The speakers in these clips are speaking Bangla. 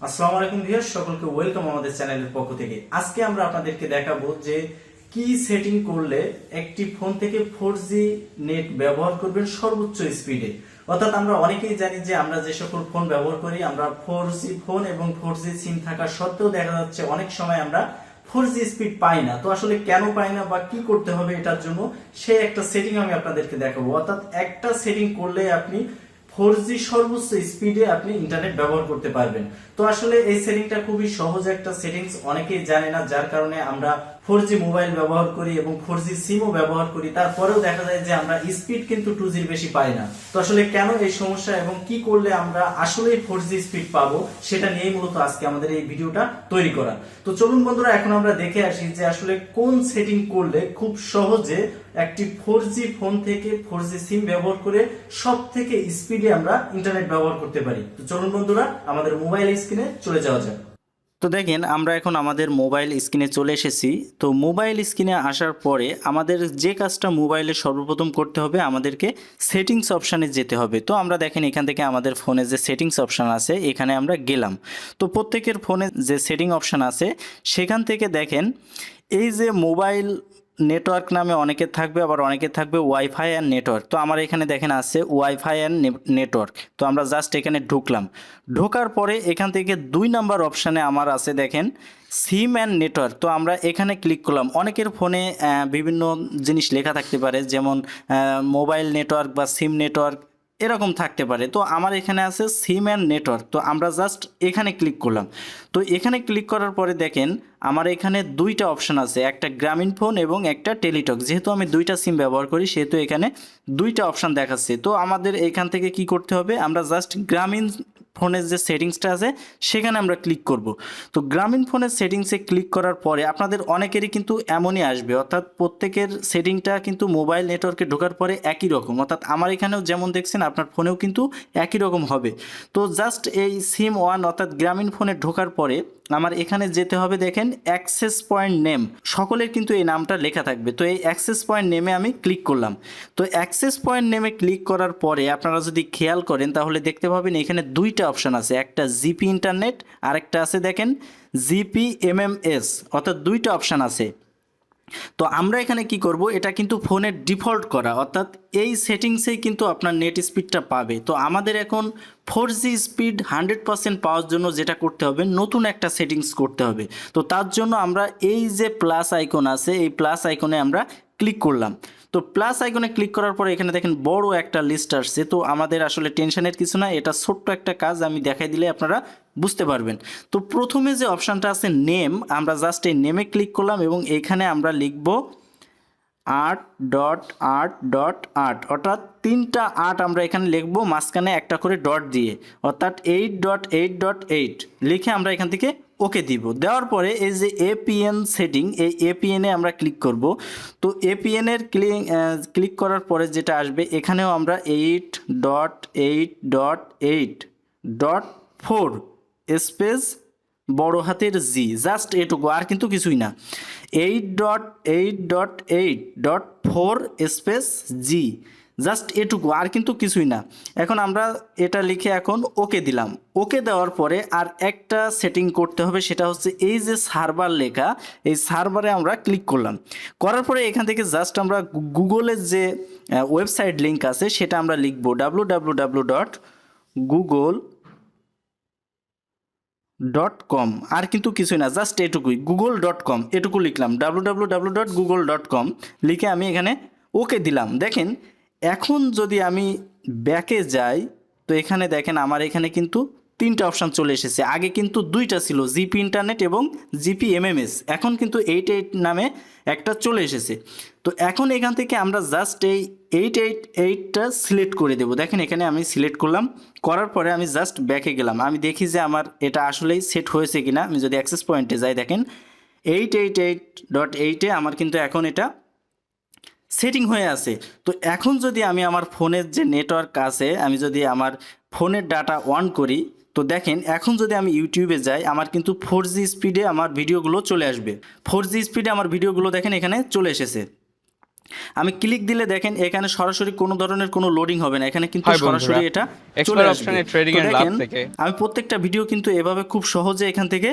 আসসালামু আলাইকুম ভিউয়ার্স, সকলকে ওয়েলকাম আমাদের চ্যানেলের পক্ষ থেকে। আজকে আমরা আপনাদেরকে দেখাবো যে কি সেটিং করলে একটি ফোন থেকে 4G নেট ব্যবহার করবেন সর্বোচ্চ স্পিডে। অর্থাৎ আমরা অনেকেই জানি যে আমরা যে সকল ফোন ব্যবহার করি আমরা 4G ফোন এবং 4G সিম থাকা সত্ত্বেও দেখা যাচ্ছে অনেক সময় আমরা 4G স্পিড পাই না। তো আসলে কেন পাই না বা কি করতে হবে এটার জন্য সে একটা সেটিং আমি আপনাদেরকে দেখাবো। অর্থাৎ একটা সেটিং করলে আপনি 4G সর্বোচ্চ স্পিডে আপনি ইন্টারনেট ব্যবহার করতে পারবেন। তো আসলে এই সেটিংটা খুবই সহজ একটা সেটিংস, অনেকেই জানে না, যার কারণে আমরা 4G মোবাইল ব্যবহার করি এবং 4G সিমও ব্যবহার করি, তারপরেও দেখা যায় যে আমরা স্পিড কিন্তু 2G বেশি পাই না। তো আসলে কেন এই সমস্যা এবং কি করলে আমরা আসলে 4G স্পিড পাবো সেটা নিয়েই মূলত আজকে আমাদের এই ভিডিওটা তৈরি করা। তো চলুন বন্ধুরা, এখন আমরা দেখে আসি যে আসলে কোন সেটিং করলে খুব সহজে একটি 4G ফোন থেকে 4G সিম ব্যবহার করে সব থেকে স্পিডে আমরা ইন্টারনেট ব্যবহার করতে পারি। তো চলুন বন্ধুরা, আমাদের মোবাইল স্ক্রিনে চলে যাওয়া যাক। তো দেখেন, আমরা এখন আমাদের মোবাইল স্ক্রিনে চলে এসেছি। তো মোবাইল স্ক্রিনে আসার পরে আমাদের যে কাজটা মোবাইলে সর্বপ্রথম করতে হবে, আমাদেরকে সেটিংস অপশানে যেতে হবে। তো আমরা দেখেন এখান থেকে আমাদের ফোনে যে সেটিংস অপশান আছে এখানে আমরা গেলাম। তো প্রত্যেকের ফোনে যে সেটিং অপশান আছে সেখান থেকে দেখেন এই যে মোবাইল নেটওয়ার্ক নামে অনেকের থাকবে, আবার অনেকের থাকবে ওয়াইফাই অ্যান্ড নেটওয়ার্ক। তো আমার এখানে দেখেন আছে ওয়াইফাই অ্যান্ড নেটওয়ার্ক। তো আমরা জাস্ট এখানে ঢুকলাম। ঢোকার পরে এখান থেকে 2 নাম্বার অপশানে আমার আছে দেখেন সিম অ্যান্ড নেটওয়ার্ক। তো আমরা এখানে ক্লিক করলাম। অনেকের ফোনে বিভিন্ন জিনিস লেখা থাকতে পারে, যেমন মোবাইল নেটওয়ার্ক বা সিম নেটওয়ার্ক এরকম থাকতে পারে। তো আমার এখানে আছে সিম অ্যান্ড নেটওয়ার্ক। তো আমরা জাস্ট এখানে ক্লিক করলাম। তো এখানে ক্লিক করার পরে দেখেন আমার এখানে 2টা অপশান আছে, একটা গ্রামীণ ফোন এবং একটা টেলিটক। যেহেতু আমি 2টা সিম ব্যবহার করি সেহেতু এখানে 2টা অপশান দেখাচ্ছে। তো আমাদের এখান থেকে কি করতে হবে, আমরা জাস্ট গ্রামীণ ফোনের যে সেটিংসটা আছে সেখানে আমরা ক্লিক করব। তো গ্রামীণ ফোনের সেটিংসে ক্লিক করার পরে আপনাদের অনেকেরই কিন্তু এমনই আসবে, অর্থাৎ প্রত্যেকের সেটিংটা কিন্তু মোবাইল নেটওয়ার্কে ঢোকার পরে একই রকম। অর্থাৎ আমার এখানেও যেমন দেখছেন আপনার ফোনেও কিন্তু একই রকম হবে। তো জাস্ট এই সিম 1 অর্থাৎ গ্রামীণ ফোনে ঢোকার পরে আমার এখানে যেতে হবে, দেখেন অ্যাক্সেস পয়েন্ট নেম, সকলের কিন্তু এই নামটা লেখা থাকবে। তো এই অ্যাক্সেস পয়েন্ট নেমে আমি ক্লিক করলাম। তো অ্যাক্সেস পয়েন্ট নেমে ক্লিক করার পরে আপনারা যদি খেয়াল করেন তাহলে দেখতে পাবেন এখানে 2টা অপশান আছে, একটা জিপি ইন্টারনেট আর একটা আছে দেখেন জিপি এমএমএস, অর্থাৎ 2টা অপশান আছে। তো আমরা এখানে কি করব, এটা কিন্তু ফোনের ডিফল্ট করা, অর্থাৎ এই সেটিংসেই কিন্তু আপনার নেট স্পিডটা পাবে। তো আমাদের এখন 4G স্পিড 100% পাওয়ার জন্য যেটা করতে হবে, নতুন একটা সেটিংস করতে হবে। তো তার জন্য আমরা এই যে প্লাস আইকন আছে এই প্লাস আইকনে আমরা ক্লিক করলাম। তো প্লাস আইকনে ক্লিক করার পরে এখানে দেখেন বড় একটা লিস্ট আসছে। তো আমাদের আসলে টেনশনের কিছু না, এটা ছোট্ট একটা কাজ আমি দেখাই দিলে আপনারা বুঝতে পারবেন। তো প্রথমে যে অপশানটা আছে নেম, আমরা জাস্ট এই নেমে ক্লিক করলাম এবং এখানে আমরা লিখব 8.8.8, অর্থাৎ 3টা 8 আমরা এখানে লিখব, মাঝখানে একটা করে ডট দিয়ে, অর্থাৎ 8.8.8 লিখে আমরা এখান থেকে ওকে দিব। দেওয়ার পরে এই যে এপিএন সেটিং, এই এপিএনে আমরা ক্লিক করব। তো এপিএনের ক্লিক করার পরে যেটা আসবে, এখানেও আমরা 8.8.8.4 স্পেস বড় হাতের জি, জাস্ট এটুকু, আর কিন্তু কিছুই না। 8.8.8.4 স্পেস জি, জাস্ট এটুকু, আর কিন্তু কিছুই না। এখন আমরা এটা লিখে এখন ওকে দিলাম। ওকে দেওয়ার পরে আর একটা সেটিং করতে হবে, সেটা হচ্ছে এই যে সার্ভার লেখা, এই সার্ভারে আমরা ক্লিক করলাম। করার পরে এখান থেকে জাস্ট আমরা গুগলের যে ওয়েবসাইট লিঙ্ক আছে সেটা আমরা লিখব www.google.com, আর কিন্তু কিছুই না, জাস্ট এটুকুই, google.com এটুকু লিখলাম, www.google.com লিখে আমি এখানে ওকে দিলাম। দেখেন এখন যদি আমি ব্যাকে যাই তো এখানে দেখেন আমার এখানে কিন্তু 3টা অপশান চলে এসেছে। আগে কিন্তু 2টা ছিল, জিপি ইন্টারনেট এবং জিপি এমএমএস, এখন কিন্তু 8.8 নামে একটা চলে এসেছে। তো এখন এখান থেকে আমরা জাস্ট এই 8.8.8টা সিলেক্ট করে দেব। দেখেন এখানে আমি সিলেক্ট করলাম, করার পরে আমি জাস্ট ব্যাকে গেলাম, আমি দেখি যে আমার এটা আসলেই সেট হয়েছে কিনা। আমি যদি অ্যাক্সেস পয়েন্টে যাই দেখেন 8.8.8-এ আমার কিন্তু এখন এটা সেটিং হয়ে আছে। তো এখন যদি আমি আমার ফোনের যে নেটওয়ার্ক আছে, আমি যদি আমার ফোনের ডাটা অন করি, তো দেখেন এখন যদি আমি ইউটিউবে যাই আমার কিন্তু 4G স্পিডে আমার ভিডিওগুলো চলে আসবে। 4G স্পিডে আমার ভিডিওগুলো দেখেন এখানে চলে এসেছে। আমি ক্লিক দিলে দেখেন এখানে সরাসরি কোনো ধরনের কোনো লোডিং হবে না, এখানে কিন্তু হয় বন্ধুরা, সরাসরি এটা চলে এক্সপায়ার আসবে। অপশনে ট্রেডিং তো এর লাভ দেখেন থেকে আমি প্রত্যেকটা ভিডিও কিন্তু এভাবে খুব সহজে এখান থেকে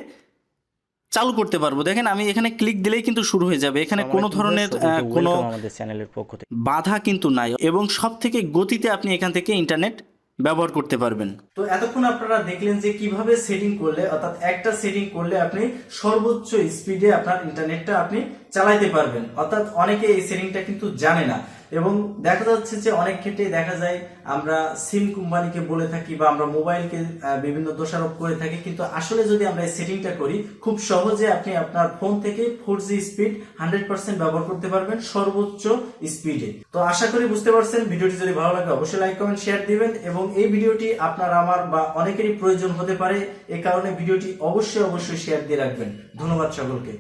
চালু করতে পারবো। দেখেন আমি এখানে ক্লিক দিলেই কিন্তু শুরু হয়ে যাবে, এখানে কোনো ধরনের কোনো আমাদের চ্যানেলের পক্ষ থেকে বাধা কিন্তু নাই এবং সব থেকে গতিতে আপনি এখান থেকে ইন্টারনেট ব্যবহার করতে পারবেন। তো এতক্ষণ আপনারা দেখলেন যে কিভাবে সেটিং করলে, অর্থাৎ একটা সেটিং করলে আপনি সর্বোচ্চ স্পিডে আপনার ইন্টারনেটটা আপনি চালাইতে পারবেন। অর্থাৎ অনেকে এই সেটিংটা কিন্তু জানে না এবং দেখা যাচ্ছে যে অনেক ক্ষেত্রে দেখা যায় আমরা সিম কোম্পানিকে বলে থাকি বা আমরা মোবাইলকে বিভিন্ন দোষারোপ করে থাকি, কিন্তু আসলে যদি আমরা এই সেটিংটা করি খুব সহজে আপনি আপনার ফোন থেকে 4G স্পিড 100% ব্যবহার করতে পারবেন সর্বোচ্চ স্পিডে। তো আশা করি বুঝতে পারছেন। ভিডিওটি যদি ভালো লাগে অবশ্যই লাইক কমেন্ট শেয়ার দিবেন এবং এই ভিডিওটি আপনার আমার বা অনেকেরই প্রয়োজন হতে পারে, এই কারণে ভিডিওটি অবশ্যই শেয়ার দিয়ে রাখবেন। ধন্যবাদ সকলকে।